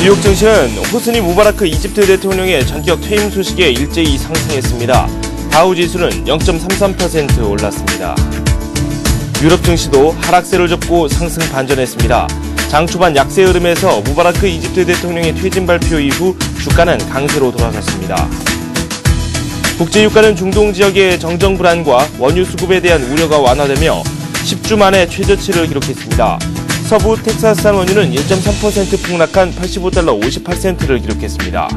뉴욕 증시는 호스니 무바라크 이집트 대통령의 전격 퇴임 소식에 일제히 상승했습니다. 다우지수는 0.33% 올랐습니다. 유럽 증시도 하락세를 접고 상승 반전했습니다. 장 초반 약세 흐름에서 무바라크 이집트 대통령의 퇴진 발표 이후 주가는 강세로 돌아섰습니다. 국제유가는 중동 지역의 정정 불안과 원유 수급에 대한 우려가 완화되며 10주 만에 최저치를 기록했습니다. 서부 텍사스산 원유는 1.3% 폭락한 85달러 58센트를 기록했습니다.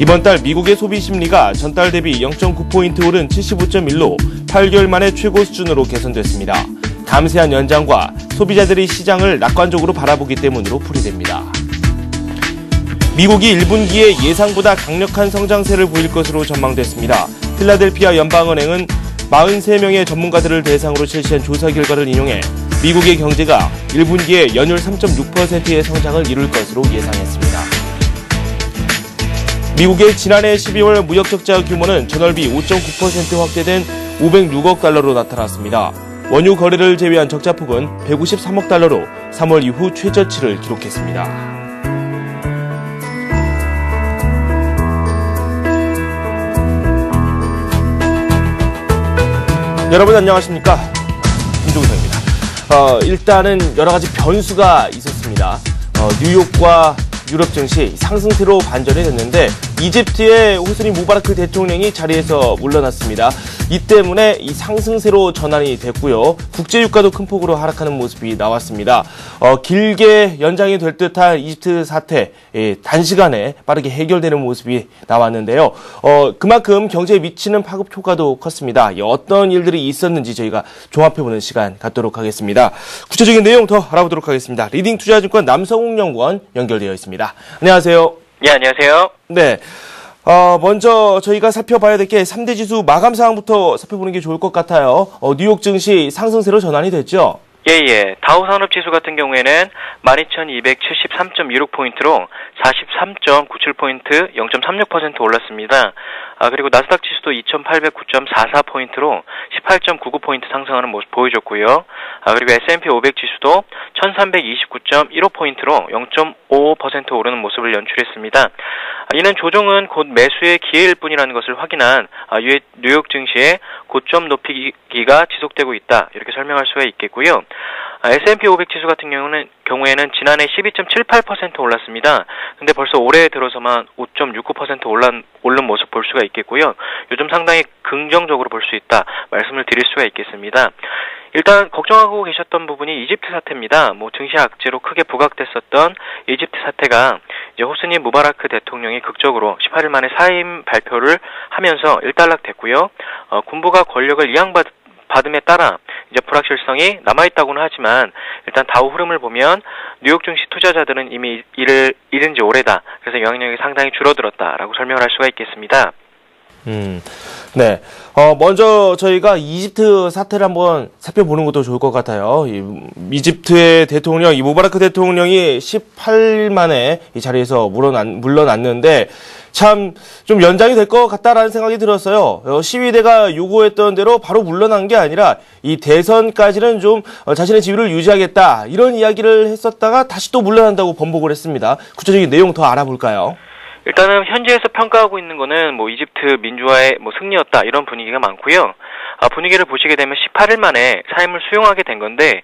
이번 달 미국의 소비 심리가 전달 대비 0.9포인트 오른 75.1로 8개월 만에 최고 수준으로 개선됐습니다. 감세한 연장과 소비자들이 시장을 낙관적으로 바라보기 때문으로 풀이됩니다. 미국이 1분기에 예상보다 강력한 성장세를 보일 것으로 전망됐습니다. 필라델피아 연방은행은 43명의 전문가들을 대상으로 실시한 조사 결과를 인용해 미국의 경제가 1분기에 연율 3.6%의 성장을 이룰 것으로 예상했습니다. 미국의 지난해 12월 무역 적자 규모는 전월비 5.9% 확대된 506억 달러로 나타났습니다. 원유 거래를 제외한 적자폭은 153억 달러로 3월 이후 최저치를 기록했습니다. 여러분 안녕하십니까? 김종성입니다. 일단은 여러 가지 변수가 있었습니다. 뉴욕과 유럽 증시 상승세로 반전이 됐는데 이집트의 호스니 무바라크 대통령이 자리에서 물러났습니다. 이 때문에 이 상승세로 전환이 됐고요. 국제유가도 큰 폭으로 하락하는 모습이 나왔습니다. 길게 연장이 될 듯한 이집트 사태 단시간에 빠르게 해결되는 모습이 나왔는데요. 그만큼 경제에 미치는 파급 효과도 컸습니다. 어떤 일들이 있었는지 저희가 종합해보는 시간 갖도록 하겠습니다. 구체적인 내용 더 알아보도록 하겠습니다. 리딩투자증권 남성욱 연구원 연결되어 있습니다. 안녕하세요. 예, 안녕하세요. 네. 먼저 저희가 살펴봐야 될 게 3대 지수 마감 사항부터 살펴보는 게 좋을 것 같아요. 뉴욕 증시 상승세로 전환이 됐죠? 예. 다우산업지수 같은 경우에는 12,273.26포인트로 43.97포인트 0.36% 올랐습니다. 그리고 나스닥 지수도 2,809.44포인트로 18.99포인트 상승하는 모습 보여줬고요. 그리고 S&P 500 지수도 1,329.15포인트로 0.55% 오르는 모습을 연출했습니다. 이는 조정은 곧 매수의 기회일 뿐이라는 것을 확인한 뉴욕 증시의 고점 높이기가 지속되고 있다. 이렇게 설명할 수가 있겠고요. S&P 500 지수 같은 경우에는 지난해 12.78% 올랐습니다. 근데 벌써 올해 들어서만 5.69% 오른 모습 볼 수가 있겠고요. 요즘 상당히 긍정적으로 볼 수 있다 말씀을 드릴 수가 있겠습니다. 일단 걱정하고 계셨던 부분이 이집트 사태입니다. 증시 악재로 크게 부각됐었던 이집트 사태가 이제 호스니 무바라크 대통령이 극적으로 18일 만에 사임 발표를 하면서 일단락됐고요. 군부가 권력을 이양받음에 따라 이제 불확실성이 남아있다고는 하지만 일단 다우 흐름을 보면 뉴욕 증시 투자자들은 이미 이를 잃은 지 오래다. 그래서 영향력이 상당히 줄어들었다라고 설명을 할 수가 있겠습니다. 네. 먼저 저희가 이집트 사태를 한번 살펴보는 것도 좋을 것 같아요. 이집트의 대통령, 이 무바라크 대통령이 18일 만에 이 자리에서 물러났는데 참 좀 연장이 될 것 같다라는 생각이 들었어요. 시위대가 요구했던 대로 바로 물러난 게 아니라 이 대선까지는 좀 자신의 지위를 유지하겠다 이런 이야기를 했었다가 다시 또 물러난다고 번복을 했습니다. 구체적인 내용 더 알아볼까요? 일단은 현지에서 평가하고 있는 거는 이집트 민주화의 승리였다 이런 분위기가 많고요. 분위기를 보시게 되면 18일 만에 사임을 수용하게 된 건데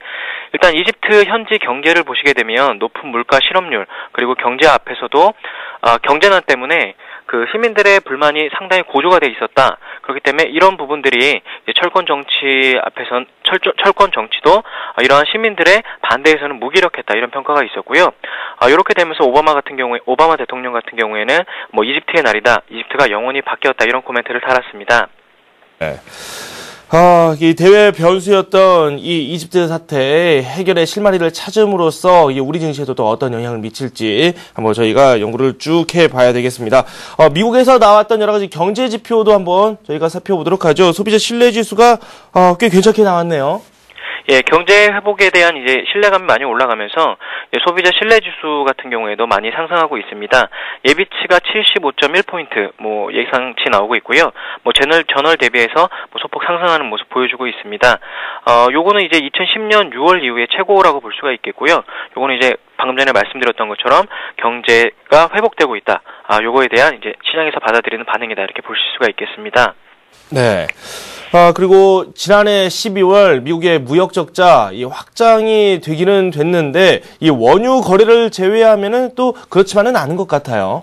일단 이집트 현지 경제를 보시게 되면 높은 물가 실업률 그리고 경제 앞에서도 경제난 때문에 그 시민들의 불만이 상당히 고조가 돼 있었다. 그렇기 때문에 이런 부분들이 철권 정치도 이러한 시민들의 반대에서는 무기력했다 이런 평가가 있었고요. 이렇게 되면서 오바마 대통령 같은 경우에는 이집트의 날이다. 이집트가 영원히 바뀌었다 이런 코멘트를 달았습니다. 네. 이 대외 변수였던 이 이집트 사태 해결의 실마리를 찾음으로써 우리 증시에도 또 어떤 영향을 미칠지 한번 저희가 연구를 쭉 해봐야 되겠습니다. 미국에서 나왔던 여러 가지 경제 지표도 한번 저희가 살펴보도록 하죠. 소비자 신뢰 지수가 꽤 괜찮게 나왔네요. 예, 경제 회복에 대한 이제 신뢰감이 많이 올라가면서 소비자 신뢰 지수 같은 경우에도 많이 상승하고 있습니다. 예비치가 75.1포인트 예상치 나오고 있고요. 전월 대비해서 소폭 상승하는 모습 보여주고 있습니다. 요거는 이제 2010년 6월 이후에 최고라고 볼 수가 있겠고요. 요거는 이제 방금 전에 말씀드렸던 것처럼 경제가 회복되고 있다. 요거에 대한 이제 시장에서 받아들이는 반응이다. 이렇게 보실 수가 있겠습니다. 네. 그리고 지난해 12월 미국의 무역 적자 이 확장이 되기는 됐는데 이 원유 거래를 제외하면은 또 그렇지만은 않은 것 같아요.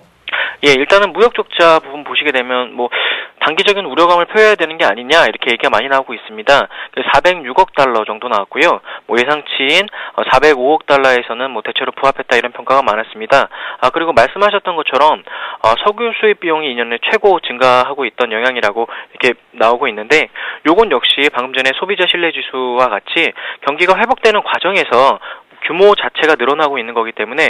예, 일단은 무역 적자 부분 보시게 되면 뭐 단기적인 우려감을 표해야 되는 게 아니냐 이렇게 얘기가 많이 나오고 있습니다. 406억 달러 정도 나왔고요. 뭐 예상치인 405억 달러에서는 뭐 대체로 부합했다 이런 평가가 많았습니다. 그리고 말씀하셨던 것처럼 석유 수입 비용이 2년 내 최고 증가하고 있던 영향이라고 이렇게 나오고 있는데 요건 역시 방금 전에 소비자 신뢰 지수와 같이 경기가 회복되는 과정에서 규모 자체가 늘어나고 있는 거기 때문에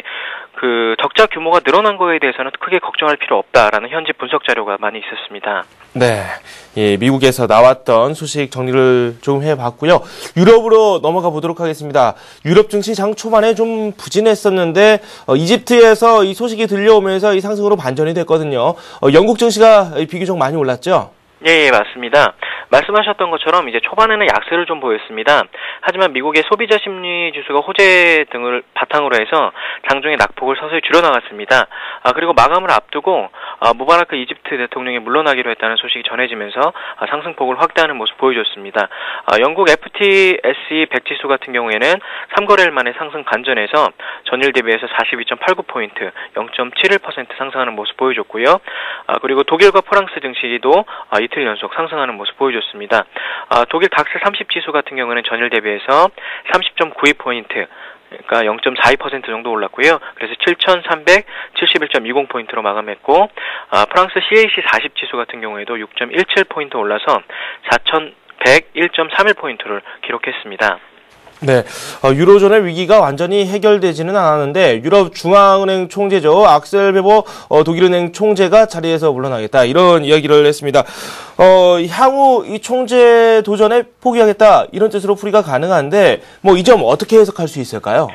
그 적자 규모가 늘어난 거에 대해서는 크게 걱정할 필요 없다라는 현지 분석 자료가 많이 있었습니다. 네, 예, 미국에서 나왔던 소식 정리를 좀 해봤고요. 유럽으로 넘어가 보도록 하겠습니다. 유럽 증시 장 초반에 좀 부진했었는데 이집트에서 이 소식이 들려오면서 이 상승으로 반전이 됐거든요. 영국 증시가 비교적 많이 올랐죠? 예, 맞습니다. 말씀하셨던 것처럼 이제 초반에는 약세를 좀 보였습니다. 하지만 미국의 소비자 심리 지수가 호재 등을 바탕으로 해서 장중에 낙폭을 서서히 줄여나갔습니다. 그리고 마감을 앞두고 무바라크 이집트 대통령이 물러나기로 했다는 소식이 전해지면서 상승폭을 확대하는 모습 보여줬습니다. 영국 FTSE 100 지수 같은 경우에는 3거래일 만에 상승 반전해서 전일 대비해서 42.89포인트, 0.71% 상승하는 모습 보여줬고요. 그리고 독일과 프랑스 증시도 이틀 연속 상승하는 모습 보여줬습니다. 독일 닥스 30 지수 같은 경우는 전일 대비해서 30.92포인트, 그러니까 0.42% 정도 올랐고요. 그래서 7,371.20포인트로 마감했고, 프랑스 CAC 40 지수 같은 경우에도 6.17포인트 올라서 4,101.31포인트를 기록했습니다. 네, 유로존의 위기가 완전히 해결되지는 않았는데 유럽 중앙은행 총재죠. 악셀 베버 독일은행 총재가 자리에서 물러나겠다 이런 이야기를 했습니다. 향후 이 총재 도전에 포기하겠다 이런 뜻으로 풀이가 가능한데 뭐 이 점 어떻게 해석할 수 있을까요?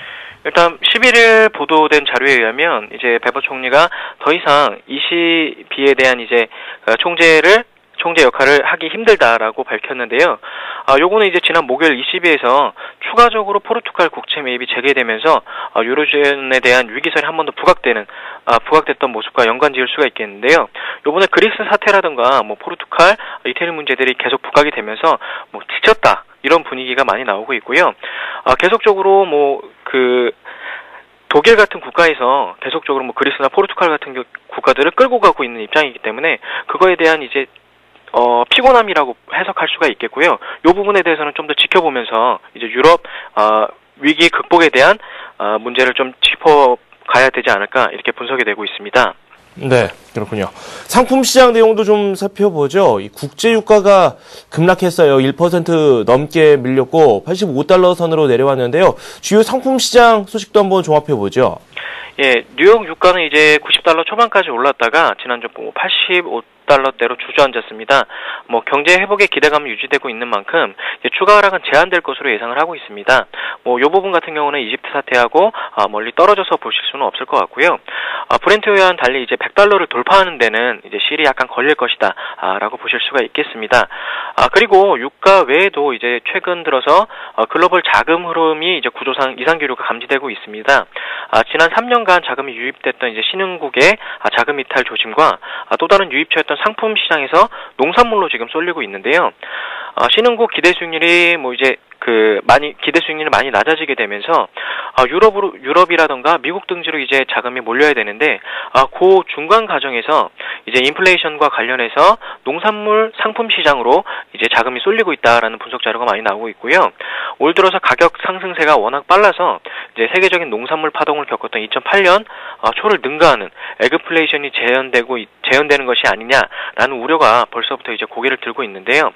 일단 11일 보도된 자료에 의하면 이제 베버 총리가 더 이상 ECB에 대한 이제 총재 역할을 하기 힘들다라고 밝혔는데요. 요거는 이제 지난 목요일 ECB에서 추가적으로 포르투갈 국채 매입이 재개되면서 유로존에 대한 위기설이 한 번 더 부각됐던 모습과 연관 지을 수가 있겠는데요. 요번에 그리스 사태라든가 뭐 포르투갈, 이태리 문제들이 계속 부각이 되면서 뭐 지쳤다 이런 분위기가 많이 나오고 있고요. 계속적으로 독일 같은 국가에서 계속적으로 뭐 그리스나 포르투갈 같은 국가들을 끌고 가고 있는 입장이기 때문에 그거에 대한 이제 피곤함이라고 해석할 수가 있겠고요. 이 부분에 대해서는 좀 더 지켜보면서 이제 유럽 위기 극복에 대한 문제를 좀 짚어가야 되지 않을까 이렇게 분석이 되고 있습니다. 네, 그렇군요. 상품 시장 내용도 좀 살펴보죠. 이 국제 유가가 급락했어요. 1% 넘게 밀렸고 85달러 선으로 내려왔는데요. 주요 상품 시장 소식도 한번 종합해 보죠. 예, 뉴욕 유가는 이제 90달러 초반까지 올랐다가 지난주 85달러대로 주저앉았습니다. 뭐 경제 회복의 기대감이 유지되고 있는 만큼 추가 하락은 제한될 것으로 예상을 하고 있습니다. 뭐 요 부분 같은 경우는 이집트 사태하고 멀리 떨어져서 보실 수는 없을 것 같고요. 브렌트와는 달리 이제 100달러를 돌파하는 데는 이제 실이 약간 걸릴 것이다라고 보실 수가 있겠습니다. 그리고 유가 외에도 이제 최근 들어서 글로벌 자금 흐름이 이제 구조상 이상 기류가 감지되고 있습니다. 지난 3년간 자금이 유입됐던 이제 신흥국의 자금 이탈 조짐과 또 다른 유입처였던 상품 시장에서 농산물로 지금 쏠리고 있는데요. 신흥국 기대 수익률이 기대 수익률이 많이 낮아지게 되면서 유럽이라던가 미국 등지로 이제 자금이 몰려야 되는데 그 중간 과정에서 이제 인플레이션과 관련해서 농산물 상품 시장으로 이제 자금이 쏠리고 있다라는 분석 자료가 많이 나오고 있고요. 올 들어서 가격 상승세가 워낙 빨라서 이제 세계적인 농산물 파동을 겪었던 2008년 초를 능가하는 에그플레이션이 재현되는 것이 아니냐라는 우려가 벌써부터 이제 고개를 들고 있는데요.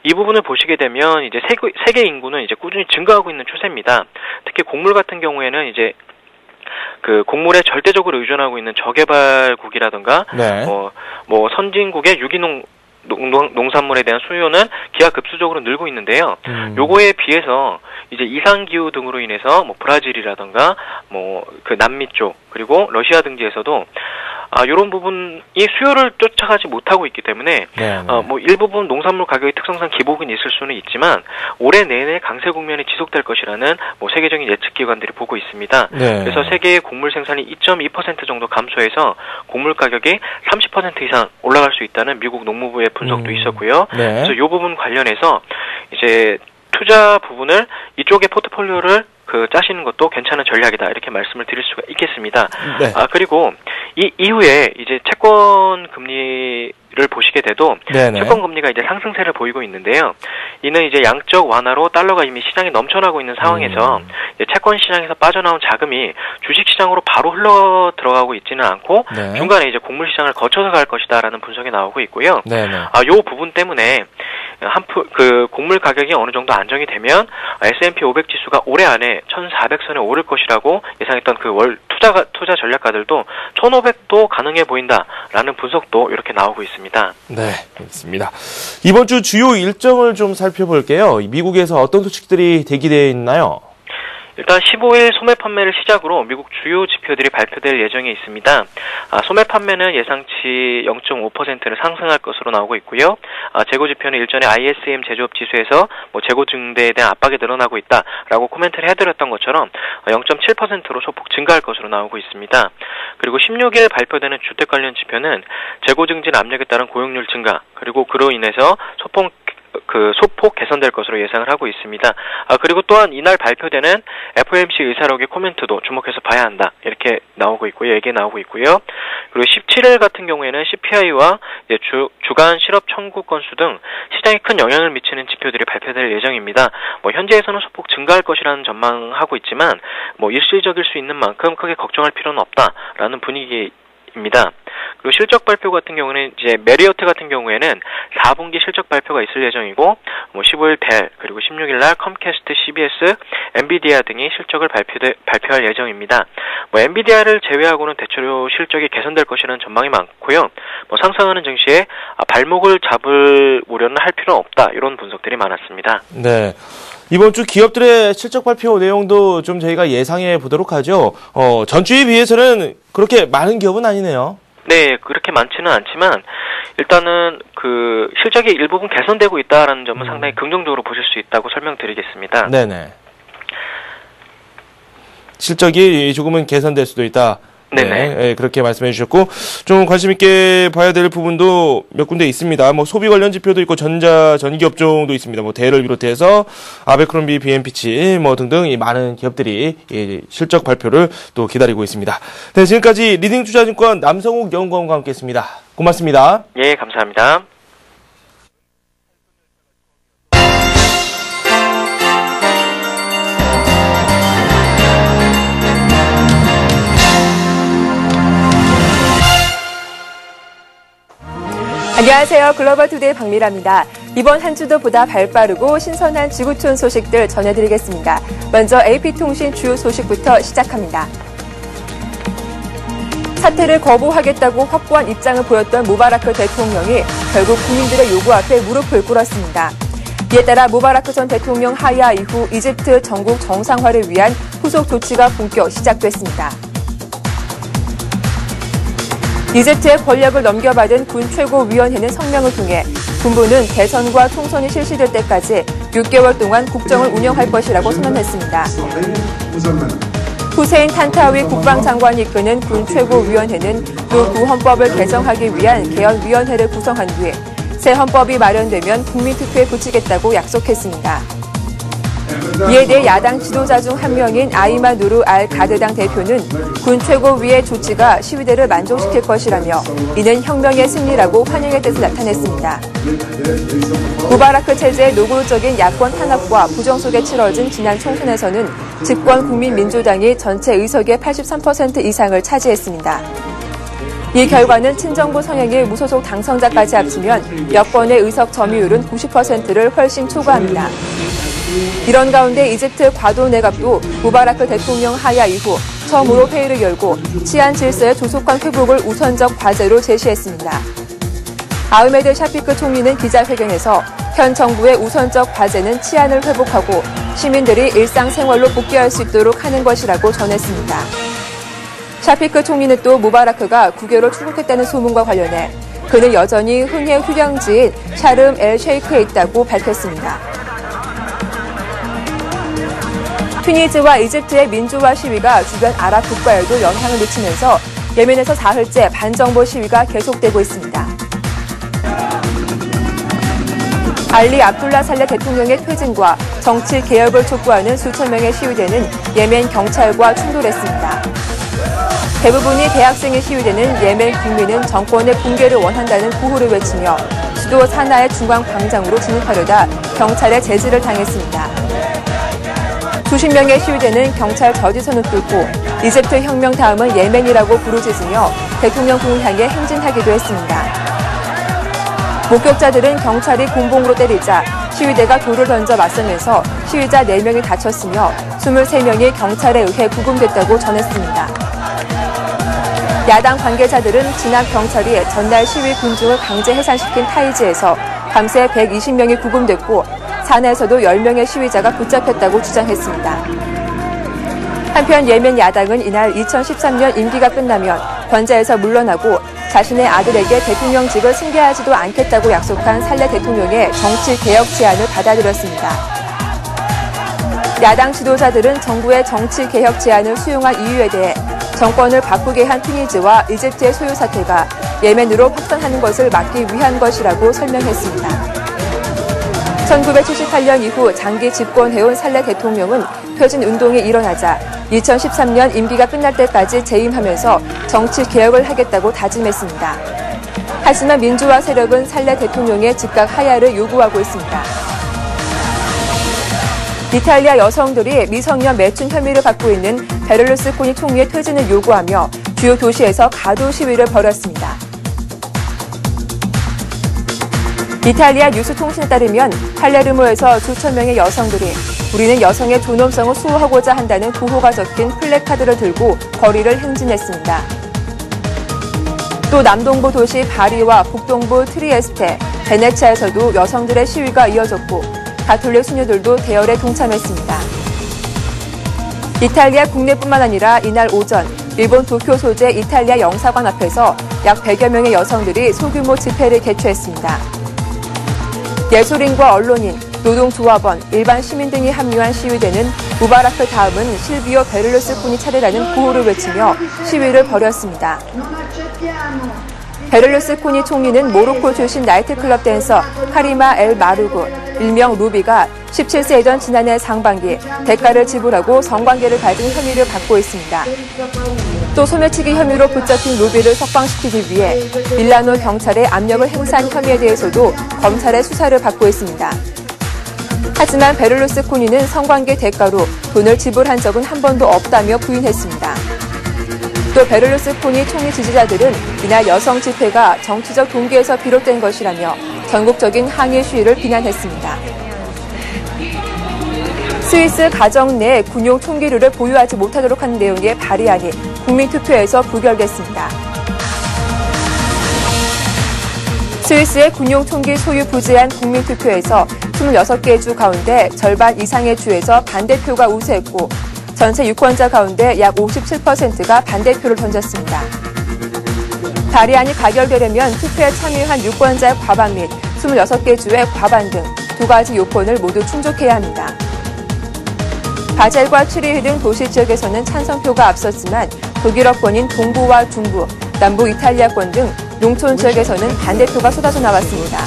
이 부분을 보시게 되면 이제 세계 인구는 이제 꾸준히 증가하고 있는 추세입니다. 특히 곡물 같은 경우에는 이제 그 곡물에 절대적으로 의존하고 있는 저개발국이라든가 네. 뭐 선진국의 유기농 농산물에 대한 수요는 기하급수적으로 늘고 있는데요. 요거에 비해서 이제 이상기후 등으로 인해서 뭐 브라질이라든가 뭐 그 남미 쪽 그리고 러시아 등지에서도 이런 부분이 수요를 쫓아가지 못하고 있기 때문에 뭐 일부분 농산물 가격의 특성상 기복은 있을 수는 있지만 올해 내내 강세 국면이 지속될 것이라는 뭐 세계적인 예측 기관들이 보고 있습니다. 그래서 세계의 곡물 생산이 2.2% 정도 감소해서 곡물 가격이 30% 이상 올라갈 수 있다는 미국 농무부의 분석도 있었고요. 그래서 이 부분 관련해서 이제 투자 부분을 이쪽의 포트폴리오를 짜시는 것도 괜찮은 전략이다 이렇게 말씀을 드릴 수가 있겠습니다. 그리고 이 이후에 이제 채권 금리를 보시게 돼도 채권 금리가 이제 상승세를 보이고 있는데요. 이는 이제 양적 완화로 달러가 이미 시장에 넘쳐나고 있는 상황에서 이제 채권 시장에서 빠져나온 자금이 주식 시장으로 바로 흘러 들어가고 있지는 않고 중간에 이제 곡물 시장을 거쳐서 갈 것이다라는 분석이 나오고 있고요. 요 부분 때문에 곡물 가격이 어느 정도 안정이 되면 S&P 500 지수가 올해 안에 1,400선에 오를 것이라고 예상했던 월 투자 전략가들도 1,500도 가능해 보인다라는 분석도 이렇게 나오고 있습니다. 네, 알겠습니다. 이번 주 주요 일정을 좀 살펴볼게요. 미국에서 어떤 소식들이 대기되어 있나요? 일단 15일 소매 판매를 시작으로 미국 주요 지표들이 발표될 예정에 있습니다. 소매 판매는 예상치 0.5%를 상승할 것으로 나오고 있고요. 재고 지표는 일전에 ISM 제조업 지수에서 재고 증대에 대한 압박이 늘어나고 있다라고 코멘트를 해드렸던 것처럼 0.7%로 소폭 증가할 것으로 나오고 있습니다. 그리고 16일 발표되는 주택 관련 지표는 재고 증진 압력에 따른 고용률 증가, 그리고 그로 인해서 소폭 개선될 것으로 예상을 하고 있습니다. 그리고 또한 이날 발표되는 FOMC 의사록의 코멘트도 주목해서 봐야 한다 이렇게 나오고 있고요. 얘기 나오고 있고요. 그리고 17일 같은 경우에는 CPI와 주간 실업 청구 건수 등 시장에 큰 영향을 미치는 지표들이 발표될 예정입니다. 현재에서는 소폭 증가할 것이라는 전망하고 있지만 일시적일 수 있는 만큼 크게 걱정할 필요는 없다라는 분위기입니다. 그리고 실적 발표 같은 경우는 이제 메리어트 같은 경우에는 4분기 실적 발표가 있을 예정이고 15일 벨, 그리고 16일 날 컴캐스트, CBS, 엔비디아 등이 실적을 발표할 예정입니다. 엔비디아를 제외하고는 대체로 실적이 개선될 것이라는 전망이 많고요. 상승하는 증시에 발목을 잡을 우려는 할 필요는 없다 이런 분석들이 많았습니다. 네. 이번 주 기업들의 실적 발표 내용도 좀 저희가 예상해 보도록 하죠. 전주에 비해서는 그렇게 많은 기업은 아니네요. 네, 그렇게 많지는 않지만 일단은 실적이 일부분 개선되고 있다라는 점은 상당히 긍정적으로 보실 수 있다고 설명드리겠습니다. 네네. 실적이 조금은 개선될 수도 있다. 네, 그렇게 말씀해 주셨고, 좀 관심 있게 봐야 될 부분도 몇 군데 있습니다. 소비 관련 지표도 있고, 전기 업종도 있습니다. 델을 비롯해서 아베크롬비, BMP치 등등 이 많은 기업들이 실적 발표를 또 기다리고 있습니다. 네, 지금까지 리딩투자증권 남성욱 연구원과 함께했습니다. 고맙습니다. 예, 감사합니다. 안녕하세요. 글로벌투데이 박미라입니다. 이번 한 주도 보다 발빠르고 신선한 지구촌 소식들 전해드리겠습니다. 먼저 AP통신 주요 소식부터 시작합니다. 사퇴를 거부하겠다고 확고한 입장을 보였던 무바라크 대통령이 결국 국민들의 요구 앞에 무릎을 꿇었습니다. 이에 따라 무바라크 전 대통령 하야 이후 이집트 전국 정상화를 위한 후속 조치가 본격 시작됐습니다. 이집트의 권력을 넘겨받은 군 최고위원회는 성명을 통해 군부는 대선과 총선이 실시될 때까지 6개월 동안 국정을 운영할 것이라고 선언했습니다. 후세인 탄타위 국방장관이 이끄는 군 최고위원회는 또 구헌법을 개정하기 위한 개헌위원회를 구성한 뒤에 새 헌법이 마련되면 국민투표에 붙이겠다고 약속했습니다. 이에 대해 야당 지도자 중 한 명인 아이마 누르 알 가드당 대표는 군 최고위의 조치가 시위대를 만족시킬 것이라며 이는 혁명의 승리라고 환영의 뜻을 나타냈습니다. 무바라크 체제의 노골적인 야권 탄압과 부정 속에 치러진 지난 총선에서는 집권 국민민주당이 전체 의석의 83% 이상을 차지했습니다. 이 결과는 친정부 성향의 무소속 당선자까지 합치면 여권의 의석 점유율은 90%를 훨씬 초과합니다. 이런 가운데 이집트 과도 내각도 무바라크 대통령 하야 이후 처음으로 회의를 열고 치안 질서의 조속한 회복을 우선적 과제로 제시했습니다. 아흐메드 샤피크 총리는 기자회견에서 현 정부의 우선적 과제는 치안을 회복하고 시민들이 일상생활로 복귀할 수 있도록 하는 것이라고 전했습니다. 샤피크 총리는 또 무바라크가 국외로 출국했다는 소문과 관련해 그는 여전히 흔해 휴양지인 샤름 엘 셰이크에 있다고 밝혔습니다. 튀니지와 이집트의 민주화 시위가 주변 아랍 국가에도 영향을 미치면서 예멘에서 사흘째 반정부 시위가 계속되고 있습니다. 알리 압둘라 살레 대통령의 퇴진과 정치 개혁을 촉구하는 수천 명의 시위대는 예멘 경찰과 충돌했습니다. 대부분이 대학생의 시위대는 예멘 국민은 정권의 붕괴를 원한다는 구호를 외치며 수도 사나의 중앙 광장으로 진입하려다 경찰의 제지를 당했습니다. 수십 명의 시위대는 경찰 저지선을 뚫고 이집트 혁명 다음은 예멘이라고 부르짖으며 대통령궁을 향해 행진하기도 했습니다. 목격자들은 경찰이 곤봉으로 때리자 시위대가 돌을 던져 맞서면서 시위자 4명이 다쳤으며 23명이 경찰에 의해 구금됐다고 전했습니다. 야당 관계자들은 지난 경찰이 전날 시위 군중을 강제 해산시킨 타이즈에서 밤새 120명이 구금됐고 산에서도 10명의 시위자가 붙잡혔다고 주장했습니다. 한편 예멘 야당은 이날 2013년 임기가 끝나면 권좌에서 물러나고 자신의 아들에게 대통령직을 승계하지도 않겠다고 약속한 살레 대통령의 정치 개혁 제안을 받아들였습니다. 야당 지도자들은 정부의 정치 개혁 제안을 수용한 이유에 대해 정권을 바꾸게 한 튀니지와 이집트의 소요 사태가 예멘으로 확산하는 것을 막기 위한 것이라고 설명했습니다. 1978년 이후 장기 집권해온 살레 대통령은 퇴진 운동이 일어나자 2013년 임기가 끝날 때까지 재임하면서 정치 개혁을 하겠다고 다짐했습니다. 하지만 민주화 세력은 살레 대통령의 즉각 하야를 요구하고 있습니다. 이탈리아 여성들이 미성년 매춘 혐의를 받고 있는 베를루스코니 총리의 퇴진을 요구하며 주요 도시에서 가두 시위를 벌였습니다. 이탈리아 뉴스통신에 따르면 팔레르모에서 수천 명의 여성들이 우리는 여성의 존엄성을 수호하고자 한다는 구호가 적힌 플래카드를 들고 거리를 행진했습니다. 또 남동부 도시 바리와 북동부 트리에스테, 베네치아에서도 여성들의 시위가 이어졌고 가톨릭 수녀들도 대열에 동참했습니다. 이탈리아 국내뿐만 아니라 이날 오전 일본 도쿄 소재 이탈리아 영사관 앞에서 약 100여 명의 여성들이 소규모 집회를 개최했습니다. 예술인과 언론인, 노동조합원, 일반 시민 등이 합류한 시위대는 무바라크 다음은 실비오 베를루스코니 차례라는 구호를 외치며 시위를 벌였습니다. 베를루스코니 총리는 모로코 출신 나이트클럽 댄서 카리마 엘 마루구, 일명 루비가 17세이던 지난해 상반기 대가를 지불하고 성관계를 가진 혐의를 받고 있습니다. 또 소매치기 혐의로 붙잡힌 루비를 석방시키기 위해 밀라노 경찰에 압력을 행사한 혐의에 대해서도 검찰의 수사를 받고 있습니다. 하지만 베를루스코니는 성관계 대가로 돈을 지불한 적은 한 번도 없다며 부인했습니다. 또 베를루스코니 총리 지지자들은 이날 여성 집회가 정치적 동기에서 비롯된 것이라며 전국적인 항의 시위를 비난했습니다. 스위스 가정 내 군용 총기류를 보유하지 못하도록 하는 내용의 발의안이 국민투표에서 부결됐습니다. 스위스의 군용 총기 소유 부재한 국민투표에서 26개 주 가운데 절반 이상의 주에서 반대표가 우세했고 전체 유권자 가운데 약 57%가 반대표를 던졌습니다. 발의안이 가결되려면 투표에 참여한 유권자의 과반 및 26개 주의 과반 등 두 가지 요건을 모두 충족해야 합니다. 바젤과 취리히 등 도시 지역에서는 찬성표가 앞섰지만 독일어권인 동부와 중부, 남부 이탈리아권 등 농촌 지역에서는 반대표가 쏟아져 나왔습니다.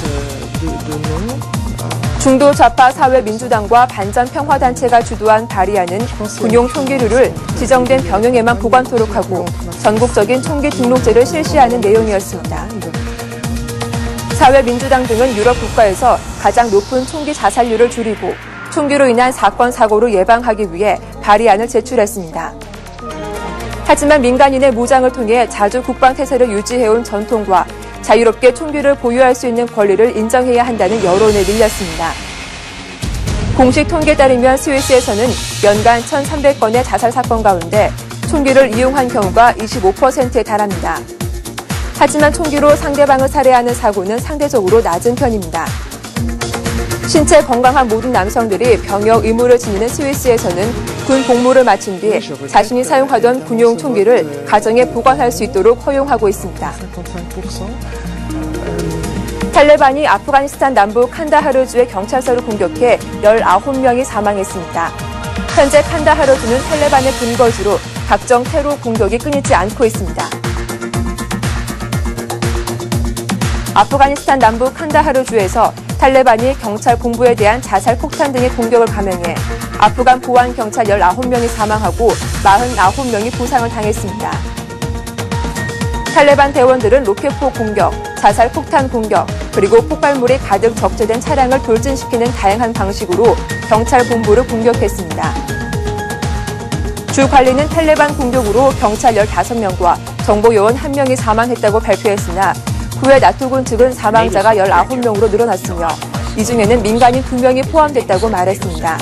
중도 좌파 사회민주당과 반전평화단체가 주도한 발의안은 군용 총기류를 지정된 병영에만 보관토록 하고 전국적인 총기 등록제를 실시하는 내용이었습니다. 사회민주당 등은 유럽 국가에서 가장 높은 총기 자살률을 줄이고 총기로 인한 사건, 사고를 예방하기 위해 발의안을 제출했습니다. 하지만 민간인의 무장을 통해 자주 국방태세를 유지해온 전통과 자유롭게 총기를 보유할 수 있는 권리를 인정해야 한다는 여론에 밀렸습니다. 공식 통계에 따르면 스위스에서는 연간 1,300건의 자살 사건 가운데 총기를 이용한 경우가 25%에 달합니다. 하지만 총기로 상대방을 살해하는 사고는 상대적으로 낮은 편입니다. 신체 건강한 모든 남성들이 병역 의무를 지니는 스위스에서는 군 복무를 마친 뒤 자신이 사용하던 군용 총기를 가정에 보관할 수 있도록 허용하고 있습니다. 탈레반이 아프가니스탄 남부 칸다하르주의 경찰서를 공격해 19명이 사망했습니다. 현재 칸다하르주는 탈레반의 근거지로 각종 테러 공격이 끊이지 않고 있습니다. 아프가니스탄 남부 칸다하르주에서 탈레반이 경찰 본부에 대한 자살 폭탄 등의 공격을 감행해 아프간 보안 경찰 19명이 사망하고 49명이 부상을 당했습니다. 탈레반 대원들은 로켓포 공격, 자살 폭탄 공격, 그리고 폭발물이 가득 적재된 차량을 돌진시키는 다양한 방식으로 경찰 본부를 공격했습니다. 주 관리는 탈레반 공격으로 경찰 15명과 정보요원 1명이 사망했다고 발표했으나 후에 나토군 측은 사망자가 19명으로 늘어났으며 이 중에는 민간인 2명이 포함됐다고 말했습니다.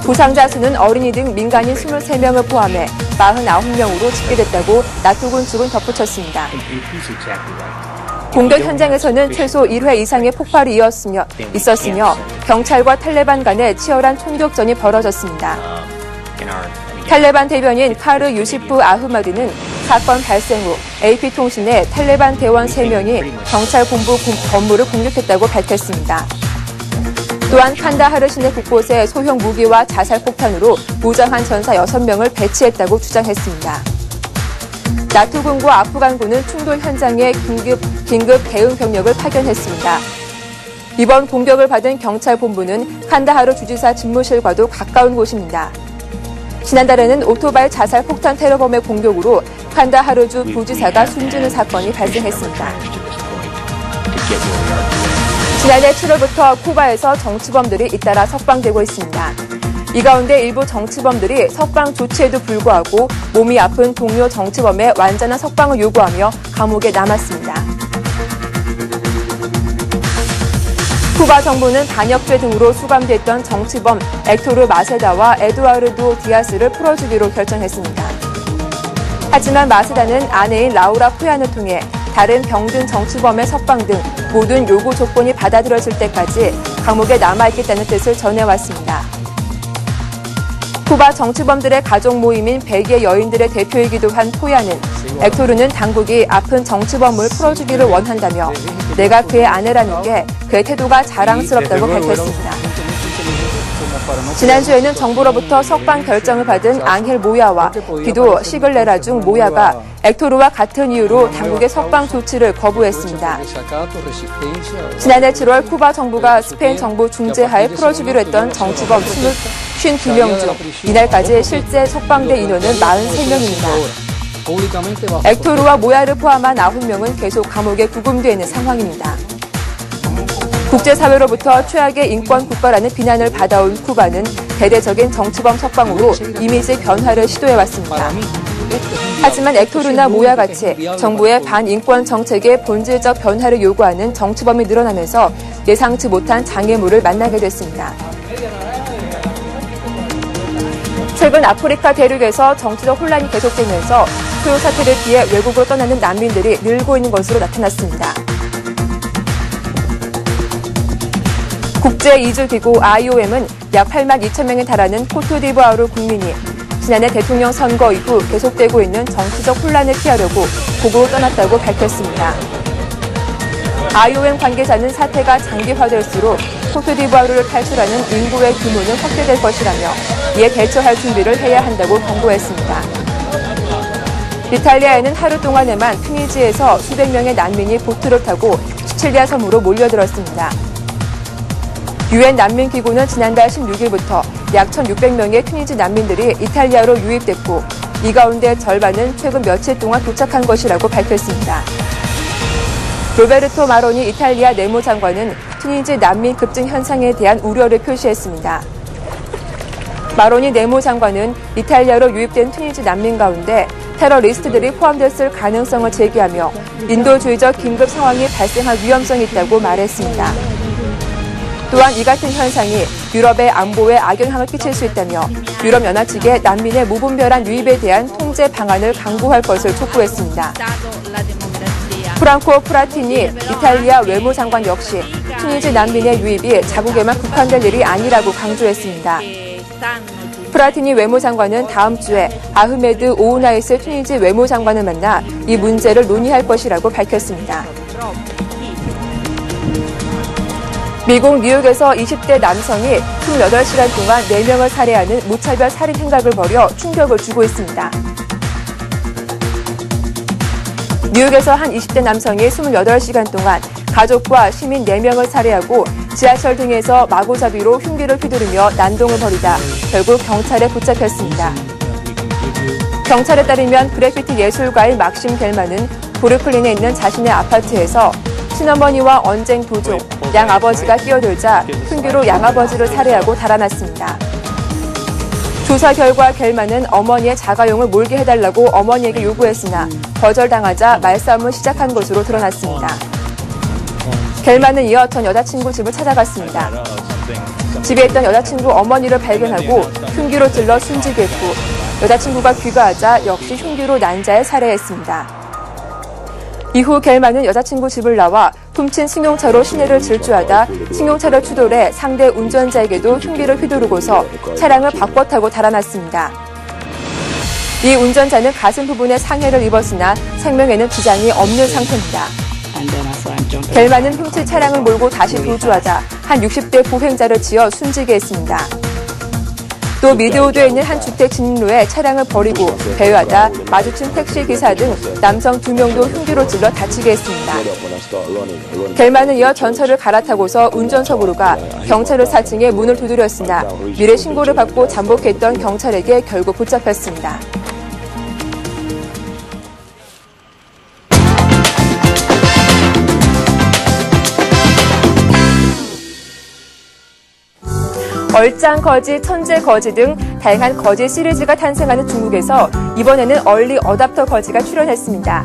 부상자 수는 어린이 등 민간인 23명을 포함해 49명으로 집계됐다고 나토군 측은 덧붙였습니다. 공격 현장에서는 최소 1회 이상의 폭발이 있었으며 경찰과 탈레반 간의 치열한 총격전이 벌어졌습니다. 탈레반 대변인 카르 유시프 아흐마디는 사건 발생 후 AP통신에 탈레반 대원 3명이 경찰 본부 건물을 공격했다고 밝혔습니다. 또한 칸다하르 시내 곳곳에 소형 무기와 자살 폭탄으로 무장한 전사 6명을 배치했다고 주장했습니다. 나토군과 아프간군은 충돌 현장에 긴급 대응 병력을 파견했습니다. 이번 공격을 받은 경찰 본부는 칸다하르 주지사 집무실과도 가까운 곳입니다. 지난달에는 오토바이 자살 폭탄 테러범의 공격으로 칸다하르주 부지사가 숨지는 사건이 발생했습니다. 지난해 7월부터 쿠바에서 정치범들이 잇따라 석방되고 있습니다. 이 가운데 일부 정치범들이 석방 조치에도 불구하고 몸이 아픈 동료 정치범의 완전한 석방을 요구하며 감옥에 남았습니다. 쿠바 정부는 반역죄 등으로 수감됐던 정치범 액토르 마세다와 에두아르도 디아스를 풀어주기로 결정했습니다. 하지만 마세다는 아내인 라우라 푸얀을 통해 다른 병든 정치범의 석방 등 모든 요구 조건이 받아들여질 때까지 감옥에 남아있겠다는 뜻을 전해왔습니다. 쿠바 정치범들의 가족 모임인 벨기에 여인들의 대표이기도 한 포야는 액토르는 당국이 아픈 정치범을 풀어주기를 원한다며 내가 그의 아내라는 게 그의 태도가 자랑스럽다고 밝혔습니다. 지난주에는 정부로부터 석방 결정을 받은 앙헬 모야와 기도 시글레라 중 모야가 액토르와 같은 이유로 당국의 석방 조치를 거부했습니다. 지난해 7월 쿠바 정부가 스페인 정부 중재하에 풀어주기로 했던 정치범 52명 중 이날까지 실제 석방된 인원은 43명입니다. 액토르와 모야를 포함한 9명은 계속 감옥에 구금되어 있는 상황입니다. 국제사회로부터 최악의 인권 국가라는 비난을 받아온 쿠바는 대대적인 정치범 석방으로 이미지 변화를 시도해왔습니다. 하지만 액토르나 모야같이 정부의 반인권 정책의 본질적 변화를 요구하는 정치범이 늘어나면서 예상치 못한 장애물을 만나게 됐습니다. 최근 아프리카 대륙에서 정치적 혼란이 계속되면서 소요 사태를 피해 외국으로 떠나는 난민들이 늘고 있는 것으로 나타났습니다. 국제이주기구 IOM은 약 8만 2천 명에 달하는 코트디부아르 국민이 지난해 대통령 선거 이후 계속되고 있는 정치적 혼란을 피하려고 고국으로 떠났다고 밝혔습니다. IOM 관계자는 사태가 장기화될수록 코트디부아르를 탈출하는 인구의 규모는 확대될 것이라며 이에 대처할 준비를 해야 한다고 경고했습니다. 이탈리아에는 하루 동안에만 튀니지에서 수백 명의 난민이 보트를 타고 시칠리아 섬으로 몰려들었습니다. 유엔 난민기구는 지난달 16일부터 약 1,600명의 튀니지 난민들이 이탈리아로 유입됐고 이 가운데 절반은 최근 며칠 동안 도착한 것이라고 밝혔습니다. 로베르토 마로니 이탈리아 내무장관은 튀니지 난민 급증 현상에 대한 우려를 표시했습니다. 마로니 내무장관은 이탈리아로 유입된 튀니지 난민 가운데 테러리스트들이 포함됐을 가능성을 제기하며 인도주의적 긴급 상황이 발생할 위험성이 있다고 말했습니다. 또한 이 같은 현상이 유럽의 안보에 악영향을 끼칠 수 있다며 유럽연합 측에 난민의 무분별한 유입에 대한 통제 방안을 강구할 것을 촉구했습니다. 프랑코 프라티니 이탈리아 외무장관 역시 튀니지 난민의 유입이 자국에만 국한될 일이 아니라고 강조했습니다. 프라티니 외무장관은 다음 주에 아흐메드 오우나이스 튀니지 외무장관을 만나 이 문제를 논의할 것이라고 밝혔습니다. 미국 뉴욕에서 20대 남성이 28시간 동안 4명을 살해하는 무차별 살인 행각을 벌여 충격을 주고 있습니다. 뉴욕에서 한 20대 남성이 28시간 동안 가족과 시민 4명을 살해하고 지하철 등에서 마구잡이로 흉기를 휘두르며 난동을 벌이다 결국 경찰에 붙잡혔습니다. 경찰에 따르면 그래피티 예술가인 막심 겔만은 브루클린에 있는 자신의 아파트에서 친어머니와 언쟁 도중 양아버지가 끼어들자 흉기로 양아버지를 살해하고 달아났습니다. 조사 결과 겔만은 어머니의 자가용을 몰게 해달라고 어머니에게 요구했으나 거절당하자 말싸움을 시작한 것으로 드러났습니다. 겔만은 이어 전 여자친구 집을 찾아갔습니다. 집에 있던 여자친구 어머니를 발견하고 흉기로 찔러 숨지게 했고 여자친구가 귀가하자 역시 흉기로 난자해 살해했습니다. 이후 겔만은 여자친구 집을 나와 훔친 승용차로 시내를 질주하다 승용차를 추돌해 상대 운전자에게도 흉기를 휘두르고서 차량을 바꿔 타고 달아났습니다. 이 운전자는 가슴 부분에 상해를 입었으나 생명에는 지장이 없는 상태입니다. 겔만은 훔친 차량을 몰고 다시 도주하다 한 60대 보행자를 지어 숨지게 했습니다. 또 미드우드에 있는 한 주택 진입로에 차량을 버리고 배회하다 마주친 택시 기사 등 남성 2명도 흉기로 찔러 다치게 했습니다. 겔만은 이어 전철을 갈아타고서 운전석으로 가 경찰을 4층에 문을 두드렸으나 미래 신고를 받고 잠복했던 경찰에게 결국 붙잡혔습니다. 얼짱 거지, 천재 거지 등 다양한 거지 시리즈가 탄생하는 중국에서 이번에는 얼리 어답터 거지가 출연했습니다.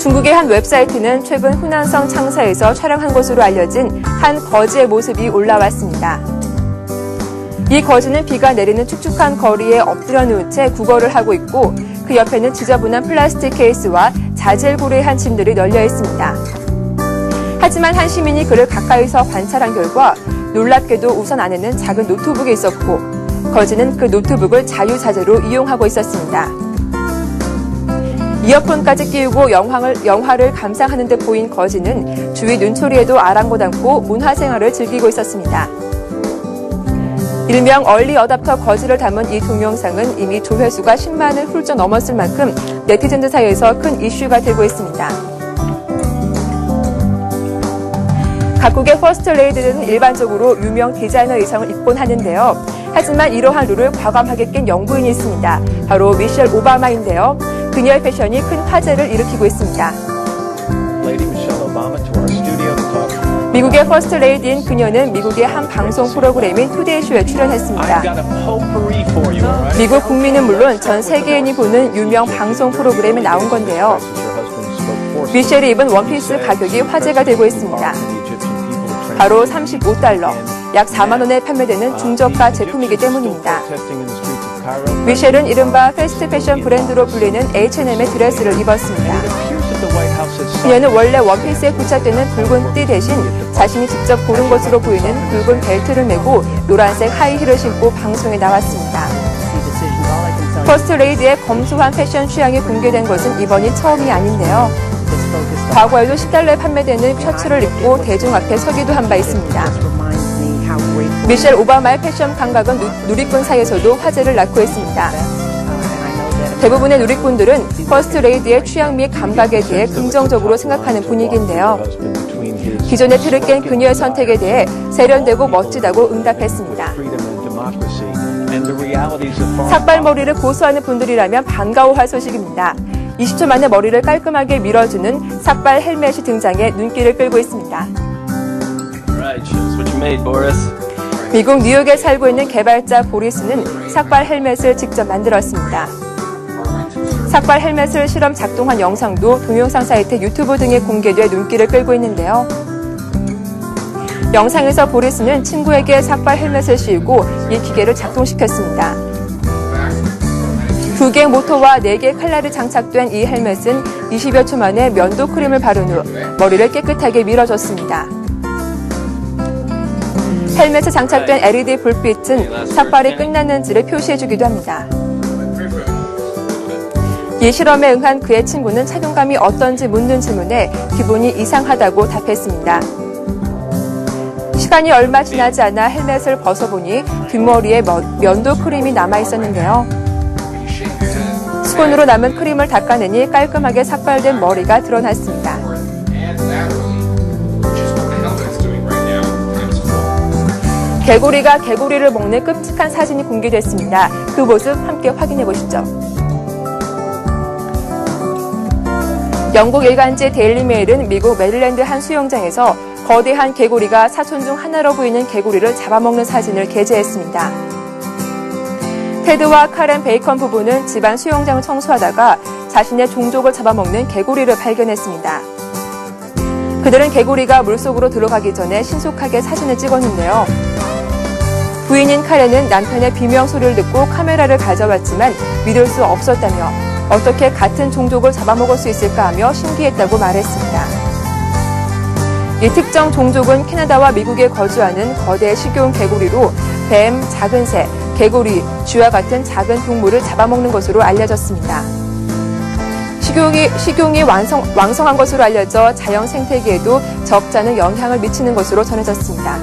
중국의 한 웹사이트는 최근 후난성 창사에서 촬영한 것으로 알려진 한 거지의 모습이 올라왔습니다. 이 거지는 비가 내리는 축축한 거리에 엎드려 누운 채 구걸을 하고 있고 그 옆에는 지저분한 플라스틱 케이스와 자젤고리의 한 짐들이 널려 있습니다. 하지만 한 시민이 그를 가까이서 관찰한 결과 놀랍게도 우선 안에는 작은 노트북이 있었고 거지는 그 노트북을 자유자재로 이용하고 있었습니다. 이어폰까지 끼우고 영화를 감상하는 듯 보인 거지는 주위 눈초리에도 아랑곳 않고 문화생활을 즐기고 있었습니다. 일명 얼리 어답터 거지를 담은 이 동영상은 이미 조회수가 10만을 훌쩍 넘었을 만큼 네티즌들 사이에서 큰 이슈가 되고 있습니다. 각국의 퍼스트 레이디들은 일반적으로 유명 디자이너 의상을 입곤 하는데요. 하지만 이러한 룰을 과감하게 깬 영부인이 있습니다. 바로 미셸 오바마인데요. 그녀의 패션이 큰 화제를 일으키고 있습니다. 미국의 퍼스트 레이디인 그녀는 미국의 한 방송 프로그램인 투데이쇼에 출연했습니다. 미국 국민은 물론 전 세계인이 보는 유명 방송 프로그램에 나온 건데요. 미셸이 입은 원피스 가격이 화제가 되고 있습니다. 바로 $35, 약 4만 원에 판매되는 중저가 제품이기 때문입니다. 미셸은 이른바 패스트 패션 브랜드로 불리는 H&M의 드레스를 입었습니다. 그녀는 원래 원피스에 부착되는 붉은 띠 대신 자신이 직접 고른 것으로 보이는 붉은 벨트를 메고 노란색 하이힐을 신고 방송에 나왔습니다. 퍼스트 레이디의 검소한 패션 취향이 공개된 것은 이번이 처음이 아닌데요. 과거에도 $10에 판매되는 셔츠를 입고 대중 앞에 서기도 한 바 있습니다. 미셸 오바마의 패션 감각은 누리꾼 사이에서도 화제를 낳고 있습니다. 대부분의 누리꾼들은 퍼스트 레이디의 취향 및 감각에 대해 긍정적으로 생각하는 분위기인데요. 기존의 틀을 깬 그녀의 선택에 대해 세련되고 멋지다고 응답했습니다. 삭발머리를 고수하는 분들이라면 반가워할 소식입니다. 20초 만에 머리를 깔끔하게 밀어주는 삭발 헬멧이 등장해 눈길을 끌고 있습니다. 미국 뉴욕에 살고 있는 개발자 보리스는 삭발 헬멧을 직접 만들었습니다. 삭발 헬멧을 실험 작동한 영상도 동영상 사이트 유튜브 등에 공개돼 눈길을 끌고 있는데요. 영상에서 보리스는 친구에게 삭발 헬멧을 씌우고 이 기계를 작동시켰습니다. 2개의 모터와 4개의 칼날이 장착된 이 헬멧은 20여 초 만에 면도 크림을 바른 후 머리를 깨끗하게 밀어줬습니다. 헬멧에 장착된 LED 불빛은 삭발이 끝났는지를 표시해주기도 합니다. 이 실험에 응한 그의 친구는 착용감이 어떤지 묻는 질문에 기분이 이상하다고 답했습니다. 시간이 얼마 지나지 않아 헬멧을 벗어보니 뒷머리에 면도 크림이 남아있었는데요. 수건으로 남은 크림을 닦아내니 깔끔하게 삭발된 머리가 드러났습니다. 개구리가 개구리를 먹는 끔찍한 사진이 공개됐습니다. 그 모습 함께 확인해 보시죠. 영국 일간지 데일리메일은 미국 메릴랜드 한 수영장에서 거대한 개구리가 사촌 중 하나로 보이는 개구리를 잡아먹는 사진을 게재했습니다. 테드와 카렌 베이컨 부부는 집안 수영장을 청소하다가 자신의 종족을 잡아먹는 개구리를 발견했습니다. 그들은 개구리가 물속으로 들어가기 전에 신속하게 사진을 찍었는데요. 부인인 카렌은 남편의 비명 소리를 듣고 카메라를 가져왔지만 믿을 수 없었다며 어떻게 같은 종족을 잡아먹을 수 있을까 하며 신기했다고 말했습니다. 이 특정 종족은 캐나다와 미국에 거주하는 거대 식용 개구리로 뱀, 작은 새, 개구리, 쥐와 같은 작은 동물을 잡아먹는 것으로 알려졌습니다. 식용이 왕성한 것으로 알려져 자연 생태계에도 적지 않은 영향을 미치는 것으로 전해졌습니다.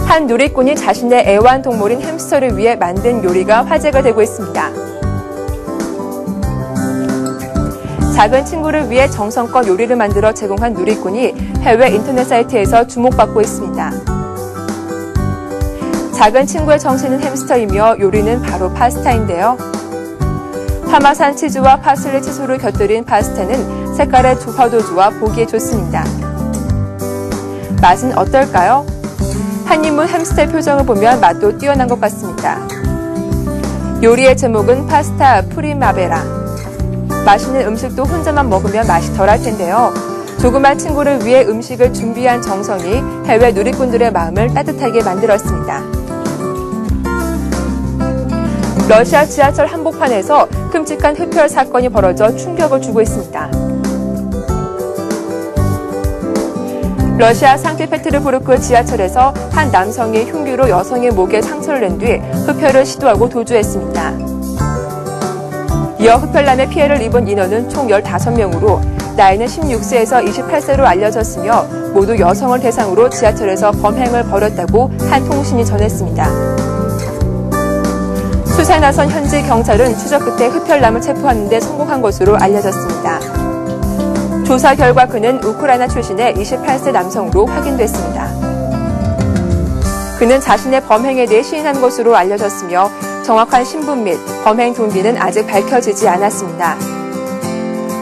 한 누리꾼이 자신의 애완동물인 햄스터를 위해 만든 요리가 화제가 되고 있습니다. 작은 친구를 위해 정성껏 요리를 만들어 제공한 누리꾼이 해외 인터넷 사이트에서 주목받고 있습니다. 작은 친구의 정체는 햄스터이며 요리는 바로 파스타인데요. 파마산 치즈와 파슬리 채소를 곁들인 파스타는 색깔의 조화도 좋아 보기에 좋습니다. 맛은 어떨까요? 한 인물 햄스터의 표정을 보면 맛도 뛰어난 것 같습니다. 요리의 제목은 파스타 프리마베라. 맛있는 음식도 혼자만 먹으면 맛이 덜할 텐데요. 조그만 친구를 위해 음식을 준비한 정성이 해외 누리꾼들의 마음을 따뜻하게 만들었습니다. 러시아 지하철 한복판에서 끔찍한 흡혈 사건이 벌어져 충격을 주고 있습니다. 러시아 상트페테르부르크 지하철에서 한 남성이 흉기로 여성의 목에 상처를 낸 뒤 흡혈을 시도하고 도주했습니다. 이어 흡혈남의 피해를 입은 인원은 총 15명으로 나이는 16세에서 28세로 알려졌으며 모두 여성을 대상으로 지하철에서 범행을 벌였다고 한 통신이 전했습니다. 수사에 나선 현지 경찰은 추적 끝에 흡혈남을 체포하는 데 성공한 것으로 알려졌습니다. 조사 결과 그는 우크라이나 출신의 28세 남성으로 확인됐습니다. 그는 자신의 범행에 대해 시인한 것으로 알려졌으며 정확한 신분 및 범행 동기는 아직 밝혀지지 않았습니다.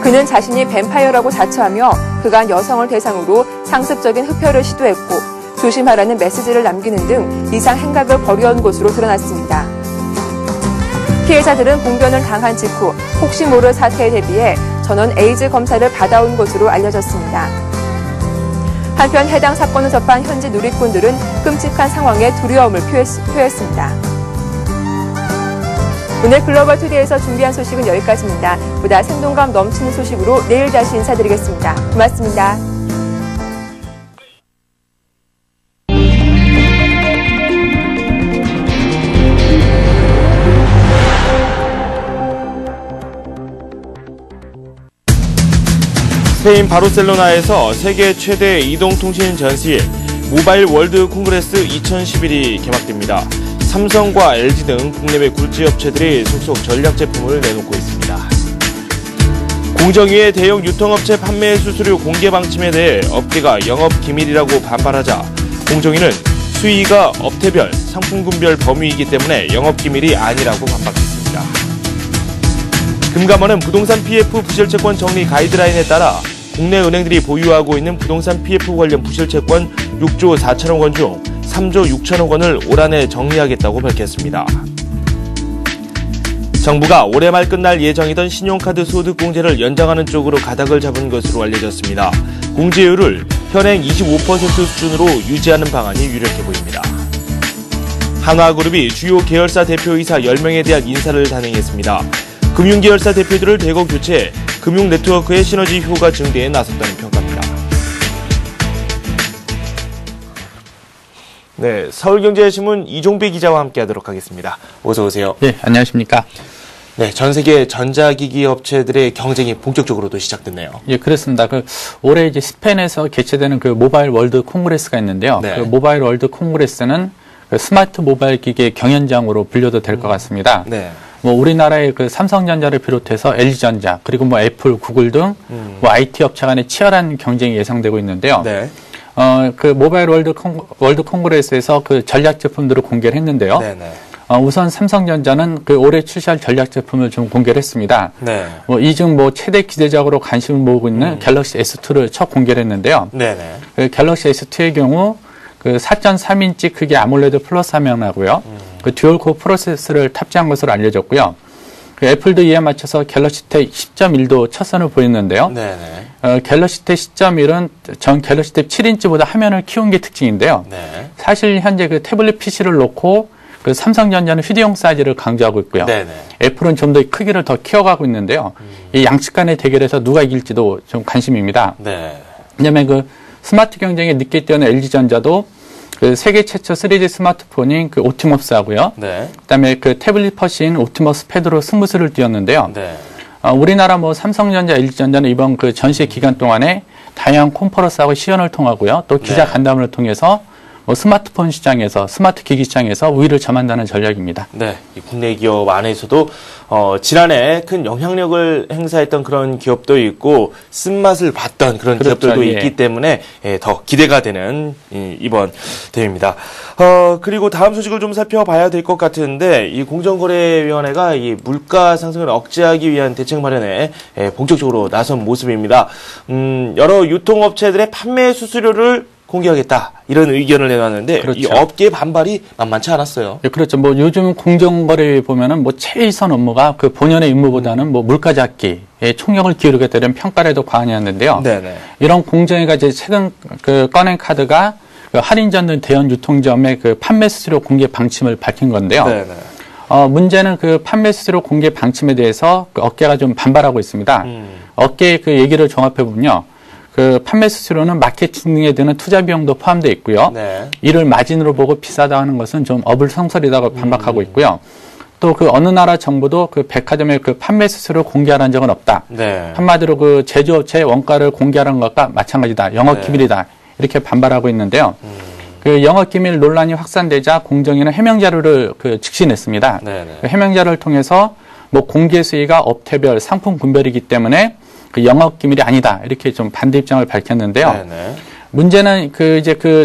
그는 자신이 뱀파이어라고 자처하며 그간 여성을 대상으로 상습적인 흡혈을 시도했고 조심하라는 메시지를 남기는 등 이상 행각을 벌여온 것으로 드러났습니다. 피해자들은 봉변을 당한 직후 혹시 모를 사태에 대비해 전원 에이즈 검사를 받아온 것으로 알려졌습니다. 한편 해당 사건을 접한 현지 누리꾼들은 끔찍한 상황에 두려움을 표했습니다. 오늘 글로벌 투데이에서 준비한 소식은 여기까지입니다. 보다 생동감 넘치는 소식으로 내일 다시 인사드리겠습니다. 고맙습니다. 스페인 바르셀로나에서 세계 최대 이동통신 전시회 모바일 월드 콩그레스 2011이 개막됩니다. 삼성과 LG 등 국내외 굴지업체들이 속속 전략 제품을 내놓고 있습니다. 공정위의 대형 유통업체 판매 수수료 공개 방침에 대해 업계가 영업기밀이라고 반발하자 공정위는 수위가 업태별, 상품군별 범위이기 때문에 영업기밀이 아니라고 반박했습니다. 금감원은 부동산 PF 부실채권 정리 가이드라인에 따라 국내 은행들이 보유하고 있는 부동산 PF 관련 부실채권 6조 4천억 원 중 3조 6천억 원을 올 한해 정리하겠다고 밝혔습니다. 정부가 올해 말 끝날 예정이던 신용카드 소득공제를 연장하는 쪽으로 가닥을 잡은 것으로 알려졌습니다. 공제율을 현행 25% 수준으로 유지하는 방안이 유력해 보입니다. 한화그룹이 주요 계열사 대표이사 10명에 대한 인사를 단행했습니다. 금융계열사 대표들을 대거 교체, 금융 네트워크의 시너지 효과 증대에 나섰다는 평가입니다. 네, 서울경제신문 이종배 기자와 함께하도록 하겠습니다. 어서 오세요. 네, 안녕하십니까. 네, 전 세계 전자기기 업체들의 경쟁이 본격적으로도 시작됐네요. 예, 그렇습니다. 올해 이제 스페인에서 개최되는 모바일 월드 콩그레스가 있는데요. 네. 모바일 월드 콩그레스는 스마트 모바일 기기의 경연장으로 불려도 될 것 같습니다. 네. 우리나라의 삼성전자를 비롯해서 LG전자, 그리고 애플, 구글 등 IT 업체 간의 치열한 경쟁이 예상되고 있는데요. 네. 모바일 월드 콩그레스에서 전략 제품들을 공개를 했는데요. 네네. 우선 삼성전자는 올해 출시할 전략 제품을 좀 공개를 했습니다. 네. 이 중 최대 기대작으로 관심을 모으고 있는 갤럭시 S2를 첫 공개를 했는데요. 네네. 갤럭시 S2의 경우 4.3인치 크기 아몰레드 플러스 화면하고요. 듀얼코어 프로세서를 탑재한 것으로 알려졌고요. 애플도 이에 맞춰서 갤럭시 탭 10.1도 첫 선을 보였는데요. 네네. 갤럭시 탭 10.1은 전 갤럭시 탭 7인치보다 화면을 키운 게 특징인데요. 네. 사실 현재 태블릿 PC를 놓고 삼성전자는 휴대용 사이즈를 강조하고 있고요. 네네. 애플은 좀 더 크기를 더 키워가고 있는데요. 이 양측 간의 대결에서 누가 이길지도 좀 관심입니다. 네. 왜냐하면 스마트 경쟁에 늦게 뛰어든 LG전자도 세계 최초 3D 스마트폰인 옵티머스하고요. 네. 그다음에 태블릿 퍼시인 옵티머스 패드로 승부수를 띄웠는데요. 네. 우리나라 삼성전자, LG전자는 이번 전시 기간 동안에 다양한 컨퍼런스하고 시연을 통하고요. 또 기자 네. 간담회를 통해서 스마트폰 시장에서, 스마트 기기 시장에서 우위를 점한다는 전략입니다. 네, 이 국내 기업 안에서도 지난해 큰 영향력을 행사했던 그런 기업도 있고 쓴맛을 봤던 그런 그렇죠, 기업들도 예. 있기 때문에 더 기대가 되는 이번 대회입니다. 그리고 다음 소식을 좀 살펴봐야 될 것 같은데 이 공정거래위원회가 이 물가 상승을 억제하기 위한 대책 마련에 본격적으로 나선 모습입니다. 여러 유통업체들의 판매 수수료를 공개하겠다 이런 의견을 내놨는데 그렇죠. 이 업계의 반발이 만만치 않았어요. 네, 그렇죠. 요즘 공정거래에 보면은 최일선 업무가 본연의 임무보다는 물가 잡기에 총력을 기울이겠다는 평가에도 과언이 없는데요. 네네. 이런 공정위가 이제 최근 꺼낸 카드가 할인전 등 대형 유통점의 판매 수수료 공개 방침을 밝힌 건데요. 네네. 문제는 판매 수수료 공개 방침에 대해서 업계가 좀 반발하고 있습니다. 업계의 얘기를 종합해 보면요. 판매 수수료는 마케팅 등에 드는 투자 비용도 포함되어 있고요. 네. 이를 마진으로 보고 비싸다 하는 것은 좀 어불성설이라고 반박하고 있고요. 또 어느 나라 정부도 백화점의 판매 수수료를 공개하는 적은 없다. 네. 한마디로 제조업체의 원가를 공개하는 것과 마찬가지다. 영업기밀이다. 이렇게 반발하고 있는데요. 영업기밀 논란이 확산되자 공정위는 해명 자료를 직시냈습니다. 네네. 해명 자료를 통해서 공개 수위가 업태별, 상품 군별이기 때문에 영업기밀이 아니다. 이렇게 좀 반대 입장을 밝혔는데요. 네네. 문제는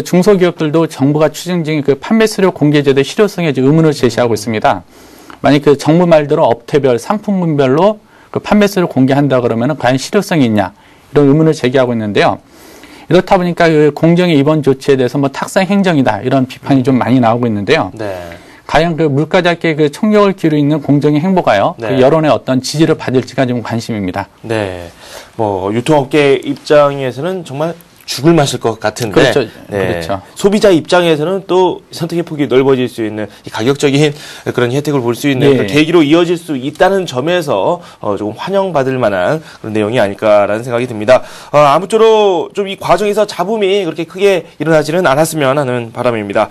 중소기업들도 정부가 추진 중인 판매 수수료 공개제도의 실효성에 의문을 제시하고 있습니다. 만약 정부 말대로 업태별, 상품 군별로 판매 수수료를 공개한다 그러면 과연 실효성이 있냐. 이런 의문을 제기하고 있는데요. 이렇다 보니까 공정의 이번 조치에 대해서 탁상 행정이다. 이런 비판이 좀 많이 나오고 있는데요. 네. 과연 물가 잡기에 총력을 기울이는 공정의 행보가요. 네. 여론의 어떤 지지를 받을지가 좀 관심입니다. 네. 유통업계 입장에서는 정말 죽을 맛일 것 같은데. 그렇죠. 네. 그렇죠. 소비자 입장에서는 또 선택의 폭이 넓어질 수 있는 이 가격적인 그런 혜택을 볼 수 있는 네. 그런 계기로 이어질 수 있다는 점에서 조금 환영받을 만한 그런 내용이 아닐까라는 생각이 듭니다. 아무쪼록 좀 이 과정에서 잡음이 그렇게 크게 일어나지는 않았으면 하는 바람입니다.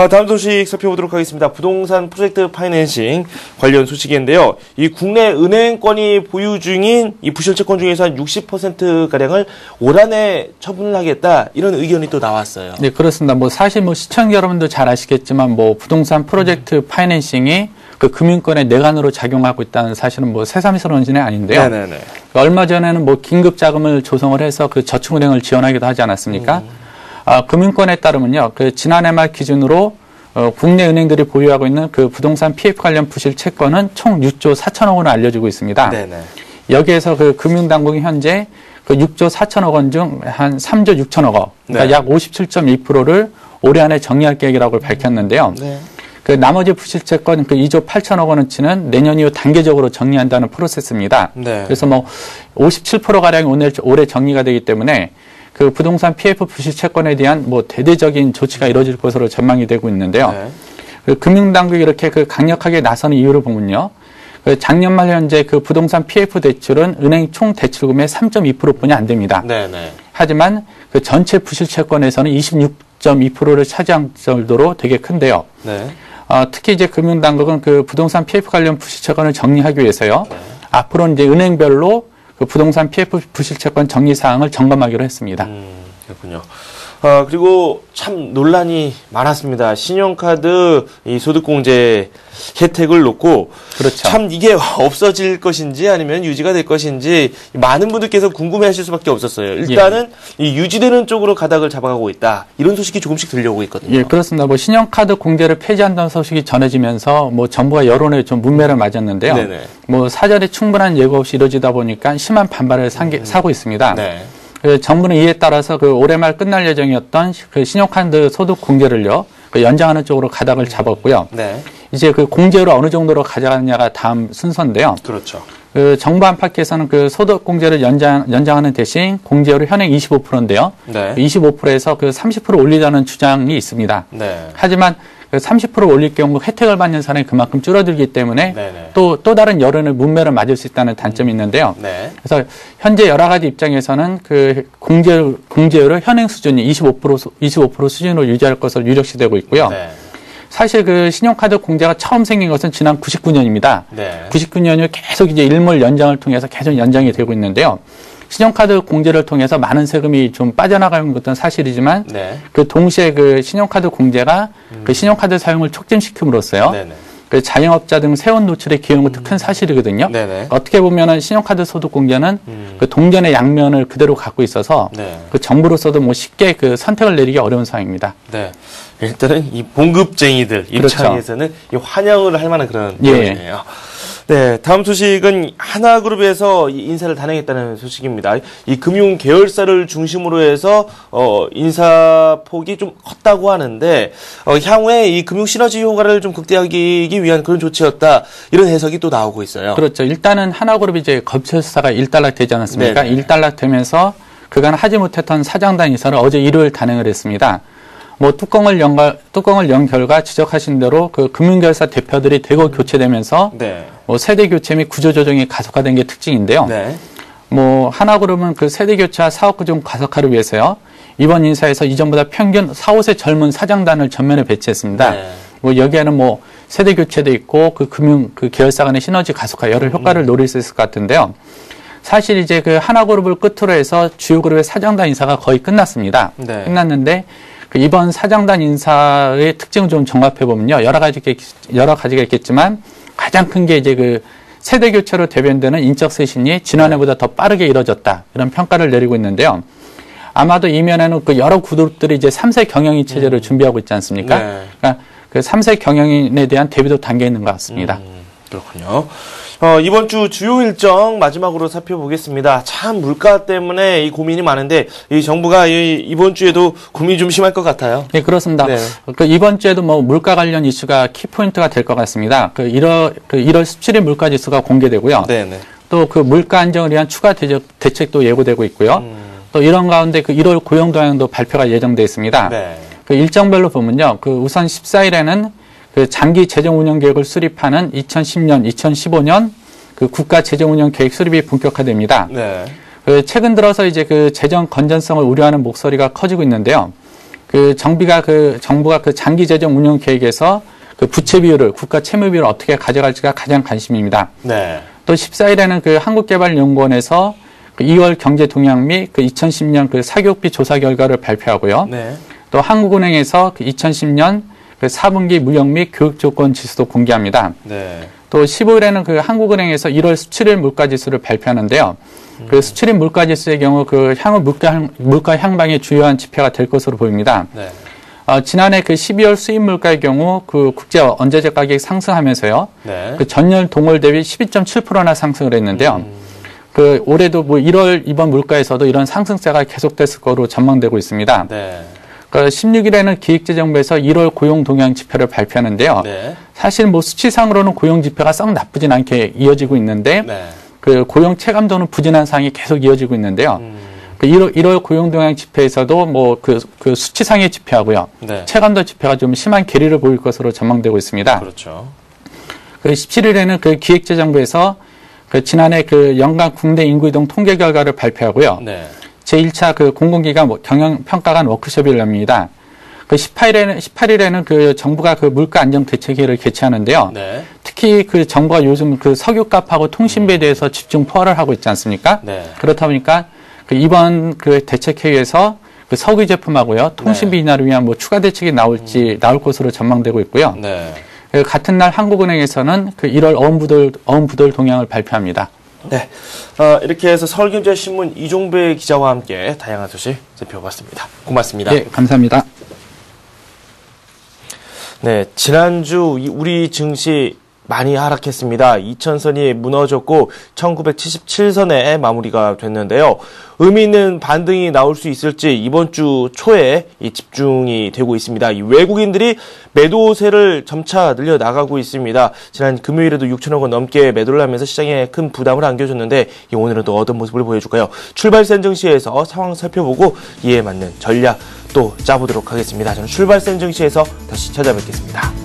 다음 소식 살펴보도록 하겠습니다. 부동산 프로젝트 파이낸싱 관련 소식인데요. 이 국내 은행권이 보유 중인 이 부실채권 중에서 한 60%가량을 올 한해 처분을 하겠다 이런 의견이 또 나왔어요. 네, 그렇습니다. 사실 시청자 여러분도 잘 아시겠지만 부동산 프로젝트 파이낸싱이 금융권의 내관으로 작용하고 있다는 사실은 새삼스러운 일은 아닌데요. 네네네. 얼마 전에는 긴급 자금을 조성을 해서 저축은행을 지원하기도 하지 않았습니까? 금융권에 따르면요, 지난해 말 기준으로 국내 은행들이 보유하고 있는 부동산 PF 관련 부실 채권은 총 6조 4천억 원을 알려지고 있습니다. 네네. 여기에서 금융당국이 현재 6조 4천억 원 중 한 3조 6천억 원, 그러니까 네. 약 57.2%를 올해 안에 정리할 계획이라고 밝혔는데요. 네. 나머지 부실채권 2조 8천억 원어치는 내년 이후 단계적으로 정리한다는 프로세스입니다. 네. 그래서 57%가량이 올해 정리가 되기 때문에 부동산 PF 부실채권에 대한 대대적인 조치가 이루어질 것으로 전망이 되고 있는데요. 네. 그 금융당국이 이렇게 그 강력하게 나서는 이유를 보면요. 그 작년 말 현재 그 부동산 PF 대출은 은행 총 대출금의 3.2%뿐이 안 됩니다. 네네. 하지만 그 전체 부실 채권에서는 26.2%를 차지한 정도로 되게 큰데요. 네. 특히 이제 금융당국은 그 부동산 PF 관련 부실 채권을 정리하기 위해서요. 네. 앞으로 이제 은행별로 그 부동산 PF 부실 채권 정리 사항을 점검하기로 했습니다. 그렇군요. 그리고 참 논란이 많았습니다. 신용카드 이 소득공제 혜택을 놓고 그렇죠. 참 이게 없어질 것인지 아니면 유지가 될 것인지 많은 분들께서 궁금해하실 수밖에 없었어요. 일단은 이 유지되는 쪽으로 가닥을 잡아가고 있다. 이런 소식이 조금씩 들려오고 있거든요. 예, 그렇습니다. 뭐 신용카드 공제를 폐지한다는 소식이 전해지면서 뭐 정부가 여론에 좀 문매를 맞았는데요. 네네. 뭐 사전에 충분한 예고 없이 이루어지다 보니까 심한 반발을 사고 있습니다. 네. 정부는 이에 따라서 그 올해 말 끝날 예정이었던 그 신용카드 소득 공제를요, 그 연장하는 쪽으로 가닥을 잡았고요. 네. 이제 그 공제로 어느 정도로 가져가느냐가 다음 순서인데요. 그렇죠. 그 정부 안팎에서는 그 소득 공제를 연장하는 대신 공제율을 현행 25%인데요. 네. 25%에서 그 30% 올리자는 주장이 있습니다. 네. 하지만 그 30% 올릴 경우 혜택을 받는 사람이 그만큼 줄어들기 때문에 네네. 또 다른 여론의 문매를 맞을 수 있다는 단점이 있는데요. 네. 그래서 현재 여러 가지 입장에서는 그 공제율을 현행 수준이 25% 수준으로 유지할 것으로 유력시되고 있고요. 네. 사실 그 신용카드 공제가 처음 생긴 것은 지난 99년입니다. 네. 99년 후 계속 이제 일몰 연장을 통해서 계속 연장이 되고 있는데요. 신용카드 공제를 통해서 많은 세금이 좀 빠져나가는 것은 사실이지만 네. 그 동시에 그 신용카드 공제가 그 신용카드 사용을 촉진시킴으로써요. 네네. 그 자영업자 등 세원 노출에 기여한 것도 큰 사실이거든요. 네네. 어떻게 보면은 신용카드 소득 공제는 그 동전의 양면을 그대로 갖고 있어서 네. 그 정부로서도 뭐 쉽게 그 선택을 내리기 어려운 상황입니다. 네. 일단은 이 봉급쟁이들 입장에서는 이 환영을 할 만한 그런 내용이네요. 네, 다음 소식은 하나그룹에서 이 인사를 단행했다는 소식입니다. 이 금융 계열사를 중심으로 해서 인사폭이 좀 컸다고 하는데 향후에 이 금융 시너지 효과를 좀 극대화하기 위한 그런 조치였다. 이런 해석이 또 나오고 있어요. 그렇죠. 일단은 하나그룹이 이제 겁체수사가 일단락되지 않았습니까? 네네. 일단락되면서 그간 하지 못했던 사장단 인사를 어제 일요일 단행을 했습니다. 뭐 뚜껑을 연 결과 지적하신 대로 그 금융계열사 대표들이 대거 교체되면서 네. 뭐 세대 교체 및 구조 조정이 가속화된 게 특징인데요. 네. 뭐 하나그룹은 그 세대 교체와 사업 구조 가속화를 위해서요. 이번 인사에서 이전보다 평균 4, 5세 젊은 사장단을 전면에 배치했습니다. 네. 뭐 여기에는 뭐 세대 교체도 있고 그 금융 그 계열사 간의 시너지 가속화 여러 효과를 노릴 수 있을 것 같은데요. 사실 이제 그 하나그룹을 끝으로 해서 주요 그룹의 사장단 인사가 거의 끝났습니다. 네. 끝났는데 그 이번 사장단 인사의 특징을 좀 종합해 보면요. 여러 가지가 있겠지만 가장 큰 게 이제 그 세대 교체로 대변되는 인적 쇄신이 지난해보다 더 빠르게 이뤄졌다. 이런 평가를 내리고 있는데요. 아마도 이면에는 그 여러 그룹들이 이제 3세 경영인 체제를 준비하고 있지 않습니까? 네. 그러니까 그 3세 경영인에 대한 대비도 담겨 있는 것 같습니다. 그렇군요. 이번 주 주요 일정 마지막으로 살펴보겠습니다. 참 물가 때문에 이 고민이 많은데 이 정부가 이번 주에도 고민이 좀 심할 것 같아요. 네, 그렇습니다. 네. 그 이번 주에도 뭐 물가 관련 이슈가 키포인트가 될 것 같습니다. 1월 17일 물가 지수가 공개되고요. 네네. 또 그 물가 안정을 위한 추가 대책도 예고되고 있고요. 또 이런 가운데 그 1월 고용 동향도 발표가 예정돼 있습니다. 네. 그 일정별로 보면요. 그 우선 14일에는 그 장기 재정 운영 계획을 수립하는 2010년, 2015년 그 국가 재정 운영 계획 수립이 본격화됩니다. 네. 그 최근 들어서 이제 그 재정 건전성을 우려하는 목소리가 커지고 있는데요. 그 정부가 그 장기 재정 운영 계획에서 그 부채 비율을 국가 채무 비율을 어떻게 가져갈지가 가장 관심입니다. 네. 또 14일에는 그 한국개발연구원에서 그 2월 경제 동향 및 그 2010년 그 사교육비 조사 결과를 발표하고요. 네. 또 한국은행에서 그 2010년 그 4분기 무역 및 교육 조건 지수도 공개합니다. 네. 또 15일에는 그 한국은행에서 1월 수출입 물가 지수를 발표하는데요. 그 수출입 물가 지수의 경우 그 향후 물가 향방의 주요한 지표가 될 것으로 보입니다. 네. 지난해 그 12월 수입 물가의 경우 그 국제 원자재 가격이 상승하면서요. 네. 그 전년 동월 대비 12.7%나 상승을 했는데요. 그 올해도 뭐 1월 이번 물가에서도 이런 상승세가 계속됐을 거로 전망되고 있습니다. 네. 그 16일에는 기획재정부에서 1월 고용 동향 지표를 발표하는데요. 네. 사실 뭐 수치상으로는 고용 지표가 썩 나쁘진 않게 이어지고 있는데 네. 그 고용 체감도는 부진한 상황이 계속 이어지고 있는데요. 그 1월 고용동향 지표에서도 뭐 그 수치상의 지표하고요. 네. 체감도 지표가 좀 심한 괴리를 보일 것으로 전망되고 있습니다. 그렇죠. 그 17일에는 그 기획재정부에서 그 지난해 그 연간 국내 인구 이동 통계 결과를 발표하고요. 네. 제1차 그 공공기관 경영 평가관 워크숍을 엽니다. 그 18일에는 그 정부가 그 물가 안정 대책회의를 개최하는데요. 네. 특히 그 정부가 요즘 그 석유값하고 통신비에 대해서 집중 포화를 하고 있지 않습니까? 네. 그렇다 보니까 그 이번 그 대책회의에서 그 석유 제품하고요, 통신비 인하를 위한 뭐 추가 대책이 나올 것으로 전망되고 있고요. 네. 그 같은 날 한국은행에서는 그 1월 어음부돌 동향을 발표합니다. 네. 이렇게 해서 서울경제신문 이종배 기자와 함께 다양한 소식 살펴봤습니다. 고맙습니다. 네, 감사합니다. 네, 지난주 우리 증시 많이 하락했습니다. 2000선이 무너졌고 1977선에 마무리가 됐는데요. 의미 있는 반등이 나올 수 있을지 이번 주 초에 집중이 되고 있습니다. 이 외국인들이 매도세를 점차 늘려나가고 있습니다. 지난 금요일에도 6천억 원 넘게 매도를 하면서 시장에 큰 부담을 안겨줬는데 오늘은 또 어떤 모습을 보여줄까요? 출발센 증시에서 상황 살펴보고 이에 맞는 전략 또 짜보도록 하겠습니다. 저는 출발센 증시에서 다시 찾아뵙겠습니다.